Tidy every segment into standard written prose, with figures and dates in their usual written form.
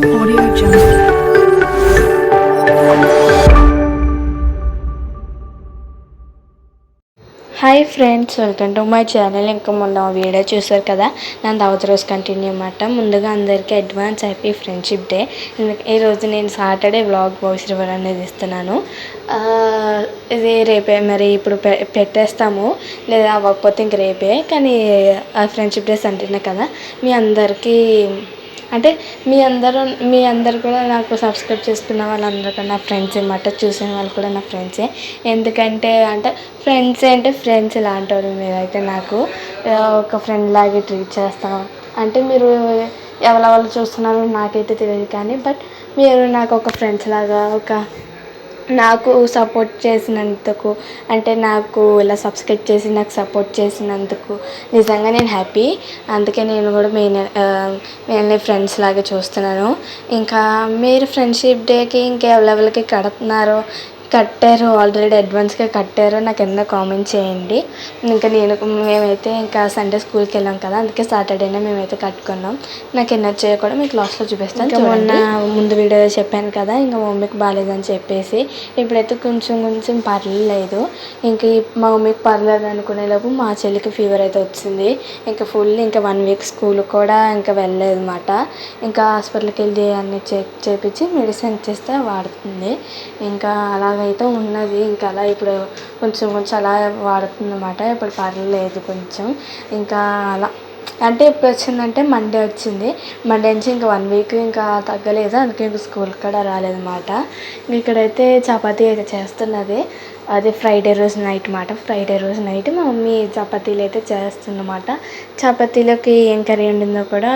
Audio Jungle. Hi friends, welcome to my channel. ఇంకా మొన్న video చూసారు కదా, నా తర్వాత రోజు కంటిన్యూ అన్నమాట. ముందుగా అందరికీ అడ్వాన్స్ హ్యాపీ ఫ్రెండ్షిప్ డే. ఈరోజు నేను సాటర్డే వ్లాగ్ వాయిస్ రివర్ అనేది ఇస్తున్నాను. ఇది రేపే మరి ఇప్పుడు పెట్టేస్తాము, లేదా అవ్వకపోతే ఇంక రేపే. కానీ ఫ్రెండ్షిప్ డేస్ అంటేనే కదా మీ అందరికీ, అంటే మీ అందరు కూడా నాకు సబ్స్క్రైబ్ చేసుకున్న వాళ్ళందరూ కూడా నా ఫ్రెండ్స్ అన్నమాట. చూసిన వాళ్ళు కూడా నా ఫ్రెండ్సే. ఎందుకంటే అంటే ఫ్రెండ్స్ ఇలాంటి వాళ్ళు మీరైతే నాకు ఒక ఫ్రెండ్ లాగే ట్రీట్ చేస్తాం. అంటే మీరు ఎవరెవరు చూస్తున్నారో నాకైతే తెలియదు, కానీ బట్ మీరు నాకు ఒక ఫ్రెండ్స్ లాగా, నాకు సపోర్ట్ చేసినందుకు, అంటే నాకు ఇలా సబ్స్క్రైబ్ చేసి నాకు సపోర్ట్ చేసినందుకు నిజంగా నేను హ్యాపీ. అందుకే నేను కూడా మెయిన్లీ ఫ్రెండ్స్ లాగా చూస్తున్నాను. ఇంకా మీరు ఫ్రెండ్షిప్ డేకి ఇంకా ఎవరెవరికి కట్టారో ఆల్రెడీ అడ్వాన్స్గా కట్టారో నాకు ఏదైనా కామెంట్ చేయండి. ఇంకా మేమైతే ఇంకా సండే స్కూల్కి వెళ్ళాం కదా, అందుకే సాటర్డేనే మేమైతే కట్టుకున్నాం. నాకు ఎన్నో కూడా మీకు లాస్ట్లో చూపిస్తాను. ఇంకా మొన్న ముందు వీడియో చెప్పాను కదా, ఇంకా మమ్మీకి బాగాలేదని చెప్పేసి ఇప్పుడైతే కొంచెం పర్లేదు. ఇంకా మా మమ్మీకి పర్లేదు అనుకునేలోపు మా చెల్లికి ఫీవర్ అయితే వచ్చింది. ఇంకా ఇంకా 1 వీక్ స్కూల్ కూడా ఇంకా వెళ్ళలేదు అన్నమాట. ఇంకా హాస్పిటల్కి వెళ్ళి అన్నీ చెక్ చేయించి మెడిసిన్ ఇచ్చేస్తే వాడుతుంది. ఇంకా అలాగైతే ఉన్నది. ఇంకా అలా ఇప్పుడు కొంచెం అలా వాడుతుంది అన్నమాట. ఇప్పుడు పర్లేదు కొంచెం. ఇంకా అలా అంటే ఇప్పుడు వచ్చిందంటే మండే వచ్చింది. మండే నుంచి ఇంకా 1 వీక్ ఇంకా తగ్గలేదు. అందుకే ఇంకా స్కూల్కి కూడా రాలేదన్నమాట. ఇక్కడైతే చపాతీ అయితే చేస్తున్నది. అది ఫ్రైడే రోజు నైట్ మా మమ్మీ చపాతీలు అయితే చేస్తుందన్నమాట. చపాతీలోకి ఏం కర్రీ వండిందో కూడా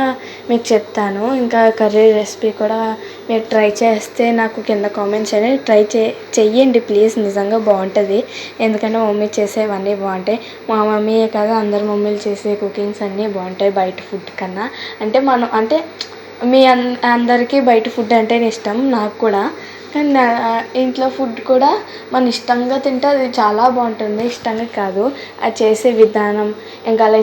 మీకు చెప్తాను. ఇంకా కర్రీ రెసిపీ కూడా మీరు ట్రై చేస్తే నాకు కింద కామెంట్స్ అనేది చెయ్యండి ప్లీజ్. నిజంగా బాగుంటుంది, ఎందుకంటే మా మమ్మీ చేసేవన్నీ బాగుంటాయి. మా మమ్మీయే కాదు, అందరు మమ్మీలు చేసే కుకింగ్స్ అన్నీ బాగుంటాయి బయట ఫుడ్ కన్నా. అంటే మీ అందరికీ బయట ఫుడ్ అంటేనే ఇష్టం, నాకు కూడా. కానీ ఇంట్లో ఫుడ్ కూడా మన ఇష్టంగా తింటే అది చాలా బాగుంటుంది. ఇష్టంగా కాదు, అది చేసే విధానం. ఇంకా అలా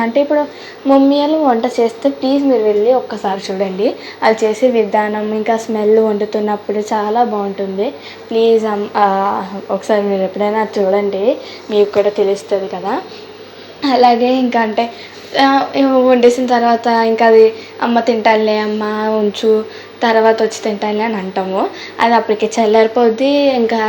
అంటే ఇప్పుడు మమ్మీ వాళ్ళు వంట చేస్తే ప్లీజ్ మీరు వెళ్ళి ఒక్కసారి చూడండి. అది చేసే విధానం, ఇంకా స్మెల్ వండుతున్నప్పుడు చాలా బాగుంటుంది. ప్లీజ్ ఒకసారి మీరు ఎప్పుడైనా చూడండి, మీకు కూడా తెలుస్తుంది కదా. అలాగే ఇంకా అంటే వండేసిన తర్వాత ఇంకా అది అమ్మ తింటానులే, అమ్మ ఉంచు, తర్వాత వచ్చి తింటానులే అని అంటాము. అది అప్పటికి చల్లారిపోద్ది, ఇంకా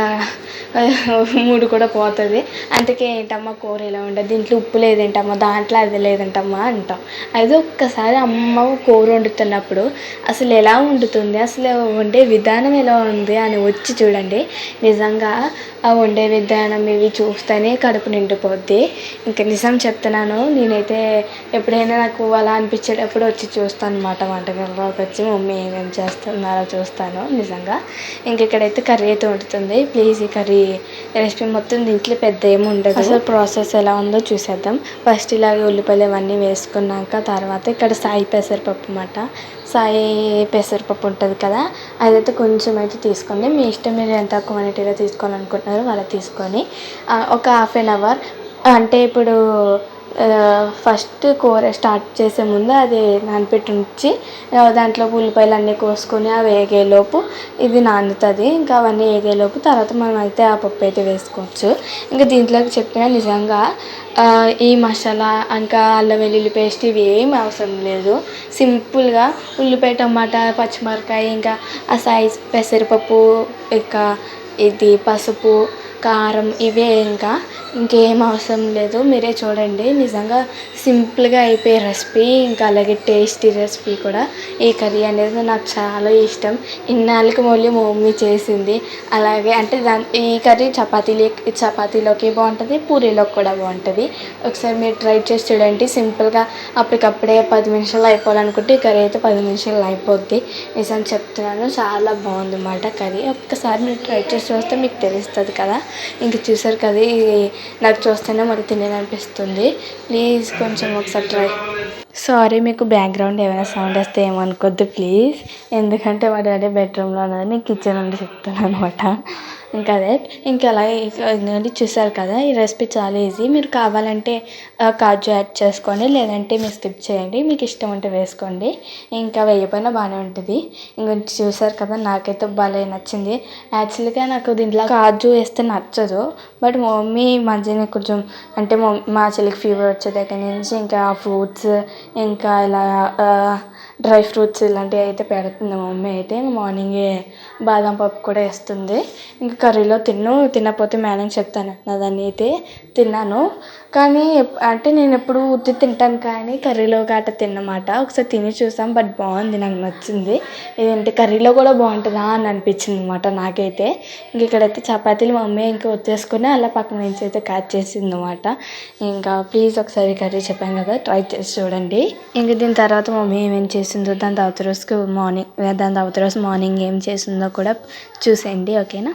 మూడు కూడా పోతుంది. అందుకే ఏంటమ్మా కూర ఇలా ఉండదు, దీంట్లో ఉప్పు లేదేంటమ్మా, దాంట్లో అది లేదేంటమ్మా అంటాం. అది ఒక్కసారి అమ్మ కూర వండుతున్నప్పుడు అసలు ఎలా వండుతుంది, అసలు వండే విధానం ఎలా ఉంది అని వచ్చి చూడండి. నిజంగా ఆ వండే విధానం ఇవి చూస్తేనే కడుపు నిండిపోద్ది. ఇంకా నిజం చెప్తున్నాను, నేనైతే ఎప్పుడైనా నాకు అలా అనిపించేటప్పుడు వచ్చి చూస్తాను అన్నమాట. వంటగదిలోకి వచ్చి మమ్మీ ఏమేమి చేస్తున్నారో చూస్తాను నిజంగా. ఇంక ఇక్కడైతే కర్రీ అయితే వండుతుంది. ప్లీజ్ ఈ కర్రీ రెసిపీ మొత్తం దీంట్లో పెద్ద ఏమి ఉండదు. అసలు ప్రాసెస్ ఎలా ఉందో చూసేద్దాం. ఫస్ట్ ఇలాగే ఉల్లిపాయలు ఇవన్నీ వేసుకున్నాక తర్వాత ఇక్కడ సాయి పెసరపప్పు అన్నమాట. సాయి పెసరపప్పు ఉంటుంది కదా, అదైతే కొంచెం అయితే తీసుకోండి. మీ ఇష్టం, మీరు ఎంత క్వాంటిటీలో తీసుకోవాలనుకుంటున్నారో అలా తీసుకొని ఒక 1/2 అవర్, అంటే ఇప్పుడు ఫస్ట్ కూర స్టార్ట్ చేసే ముందు అది నానబెట్టి ఉంచి దాంట్లో ఉల్లిపాయలు అన్నీ కోసుకొని అవి వేగేలోపు ఇది నానుతుంది. ఇంకా అవన్నీ వేగేలోపు తర్వాత మనం అయితే ఆ పప్పు అయితే వేసుకోవచ్చు. ఇంకా దీంట్లోకి చెప్పిన నిజంగా ఈ మసాలా, ఇంకా అల్లం వెల్లుల్లి పేస్ట్ ఇవి ఏమి అవసరం లేదు. సింపుల్గా ఉల్లిపాయ, టమాటా, పచ్చిమిరపకాయ, ఇంకా ఆ సైజ్ పెసరపప్పు, ఇంకా ఇది పసుపు, కారం, ఇవే. ఇంకేం అవసరం లేదు. మీరే చూడండి, నిజంగా సింపుల్గా అయిపోయే రెసిపీ, ఇంకా అలాగే టేస్టీ రెసిపీ కూడా. ఈ కర్రీ అనేది నాకు చాలా ఇష్టం. ఇన్నాళ్ళకి మళ్ళీ మా మమ్మీ చేసింది. అలాగే అంటే ఈ కర్రీ చపాతీలోకి బాగుంటుంది, పూరీలోకి కూడా బాగుంటుంది. ఒకసారి మీరు ట్రై చేసి చూడండి. సింపుల్గా అప్పటికప్పుడే 10 నిమిషాలు అయిపోవాలనుకుంటే ఈ కర్రీ అయితే 10 నిమిషాలు అయిపోద్ది. నిజం చెప్తున్నాను, చాలా బాగుంది అన్నమాట కర్రీ. ఒక్కసారి మీరు ట్రై చేసి చూస్తే మీకు తెలుస్తుంది కదా. ఇంక చూసారు కదా, నాకు చూస్తేనే మరి తినాలనిపిస్తుంది. ప్లీజ్ కొంచెం ఒకసారి ట్రై. సారీ, మీకు బ్యాక్గ్రౌండ్ ఏమైనా సౌండ్ వస్తే ఏమనుకోద్దు ప్లీజ్. ఎందుకంటే మా డాడీ బెడ్రూమ్లో ఉన్నది, నేను కిచెన్ నుండి చెప్తాను అనమాట. ఇంకా అదే ఇంకా అలాగే ఇంకోటి చూసారు కదా, ఈ రెసిపీ చాలా ఈజీ. మీరు కావాలంటే కాజు యాడ్ చేసుకోండి, లేదంటే మీరు స్కిప్ చేయండి, మీకు ఇష్టం ఉంటే వేసుకోండి. ఇంకా వేయకపోయినా బాగానే ఉంటుంది. ఇంకొంచెం చూసారు కదా, నాకైతే భలే నచ్చింది. యాక్చువల్గా నాకు దీంట్లో కాజు వేస్తే నచ్చదు, బట్ మా మమ్మీ మధ్యన కొంచెం అంటే మా చెల్లికి ఫీవర్ వచ్చే దగ్గర నుంచి ఇంకా ఫ్రూట్స్ ఇంకా ఇలా డ్రై ఫ్రూట్స్ ఇలాంటివి అయితే పెడుతుంది మా మమ్మీ అయితే. మార్నింగే బాదం పప్పు కూడా వేస్తుంది. ఇంకా కర్రీలో తినకపోతే మేడం చెప్తాను దాన్ని అయితే తిన్నాను. కానీ అంటే నేను ఎప్పుడు ఉత్తి తింటాను కానీ కర్రీలో గట్ట తిన్నమాట. ఒకసారి తిని చూసాం, బట్ బాగుంది, నాకు నచ్చింది. ఇదేంటి కర్రీలో కూడా బాగుంటుందా అని అనిపించింది అనమాట నాకైతే. ఇంక ఇక్కడైతే చపాతీలు మా మమ్మీ ఇంకా వచ్చేసుకుని అలా పక్కన నుంచి అయితే కట్ చేసింది అనమాట. ఇంకా ప్లీజ్ ఒకసారి కర్రీ చెప్పాను కదా, ట్రై చేసి చూడండి. ఇంక దీని తర్వాత మా మమ్మీ ఏమేమి చేసిందో దాని తర్వాత రోజు మార్నింగ్ ఏం చేసిందో కూడా చూసేయండి, ఓకేనా.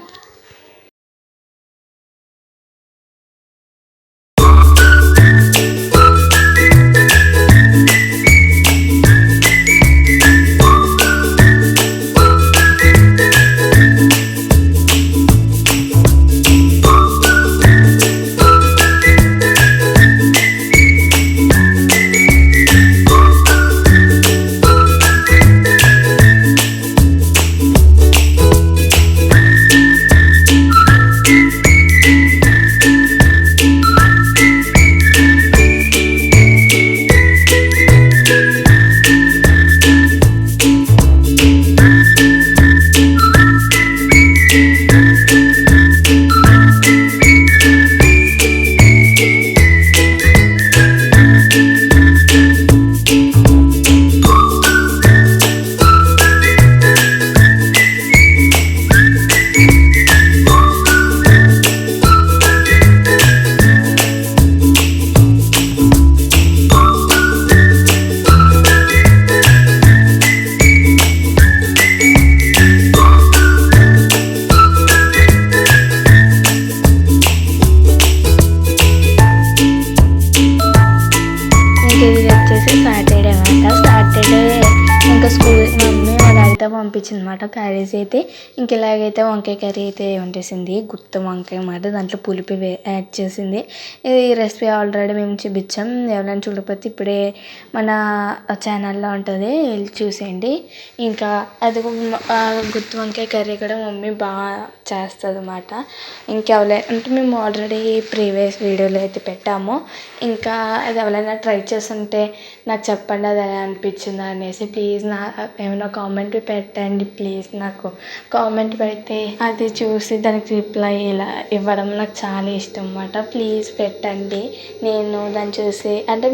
సాటర్డే ఇంకా స్కూల్ మమ్మీ వాళ్ళ అయితే పంపించింది అనమాట క్యారేజ్ అయితే. ఇంక ఇలాగైతే వంకాయ కర్రీ అయితే వండేసింది, గుత్తి వంకాయ అన్నమాట. దాంట్లో పులుపు యాడ్ చేసింది. ఈ రెసిపీ ఆల్రెడీ మేము చూపించాం, ఎవరైనా చూడకపోతే ఇప్పుడే మన ఛానల్లో ఉంటుంది, వెళ్ళి చూసేయండి. ఇంకా అది గుత్తి వంకాయ కర్రీ కూడా మమ్మీ బాగా చేస్తుంది అన్నమాట. ఇంకెవరైనా అంటే మేము ఆల్రెడీ ప్రీవియస్ వీడియోలో అయితే పెట్టాము. ఇంకా అది ఎవరైనా ట్రై చేస్తుంటే నాకు చెప్పండి అది ఎలా అనిపించిందో అనేసి. ప్లీజ్ ఏమైనా కామెంట్ పెట్టండి ప్లీజ్. నాకు కామెంట్ పెడితే అది చూసి దానికి రిప్లై ఇలా ఇవ్వడం నాకు చాలా ఇష్టం అన్నమాట. ప్లీజ్ పెట్టండి, నేను దాన్ని చూసి అంటే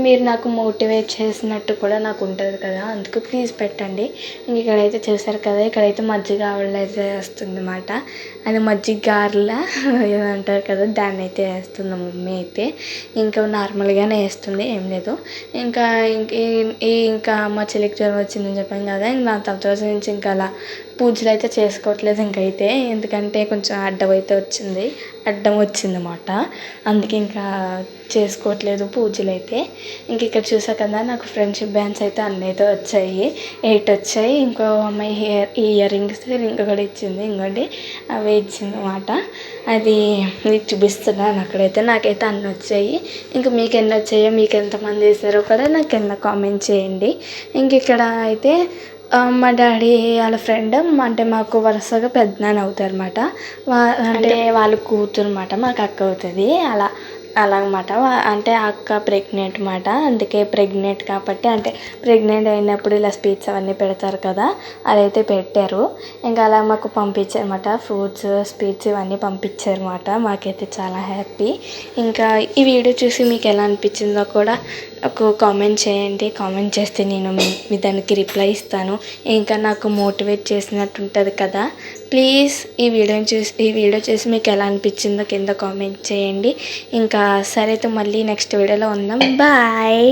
మీరు నాకు మోటివేట్ చేసినట్టు కూడా నాకు ఉంటుంది కదా, అందుకు ప్లీజ్ పెట్టండి. ఇంక ఇక్కడైతే చూసారు కదా, ఇక్కడైతే మజ్జిగ ఆవిడ అయితే వేస్తుంది అన్నమాట. అది మజ్జిగ గారెలా ఏమంటారు కదా, దాన్ని అయితే వేస్తుంది మమ్మీ అయితే. ఇంకా నార్మల్గానే వేస్తుంది, ఏం లేదు. ఇంకా మా చెల్లికి జ్వరం వచ్చిందని చెప్పాను కదా, నా తర్వాత రోజు నుంచి ఇంకా అలా పూజలు అయితే చేసుకోవట్లేదు ఇంకైతే. ఎందుకంటే కొంచెం అడ్డం వచ్చిందన్నమాట, అందుకే ఇంకా చేసుకోవట్లేదు పూజలు అయితే. ఇంక ఇక్కడ చూసా కదా, నాకు ఫ్రెండ్షిప్ బ్యాండ్స్ అయితే అన్నీ అయితే వచ్చాయి, 8 వచ్చాయి. ఇంకో అమ్మాయి ఇయర్ రింగ్స్ ఇంకొకటి ఇచ్చింది, ఇంకోటి అవి ఇచ్చిందన్నమాట. అది చూపిస్తున్నాను అక్కడైతే. నాకైతే అన్నీ వచ్చాయి. ఇంకా మీకు ఎన్ని వచ్చాయో, మీకు ఎంతమంది వేసారో కూడా నాకు కింద కామెంట్ చేయండి. ఇంక ఇక్కడ అయితే మా డాడీ వాళ్ళ ఫ్రెండ్ అంటే మాకు వరుసగా పెద్దనాన్న అవుతారు అనమాట. అంటే వాళ్ళ కూతురు అనమాట, మాకు అక్క అవుతుంది. అలాగమాట. అంటే అక్క ప్రెగ్నెంట్ అనమాట, అందుకే ప్రెగ్నెంట్ కాబట్టి అంటే ప్రెగ్నెంట్ అయినప్పుడు ఇలా స్వీట్స్ అవన్నీ పెడతారు కదా, అదైతే పెట్టారు. ఇంకా అలా మాకు పంపించారన్నమాట, ఫ్రూట్స్ స్వీట్స్ ఇవన్నీ పంపించారన్నమాట. మాకైతే చాలా హ్యాపీ. ఇంకా ఈ వీడియో చూసి మీకు ఎలా అనిపించిందో కూడా నాకు కామెంట్ చేయండి. కామెంట్ చేస్తే నేను మీ దానికి రిప్లై ఇస్తాను, ఇంకా నాకు మోటివేట్ చేసినట్టు ఉంటుంది కదా. ప్లీజ్ ఈ వీడియో చూసి మీకు ఎలా అనిపించిందో కింద కామెంట్ చేయండి. ఇంకా సరే అయితే మళ్ళీ నెక్స్ట్ వీడియోలో ఉందాం. బాయ్.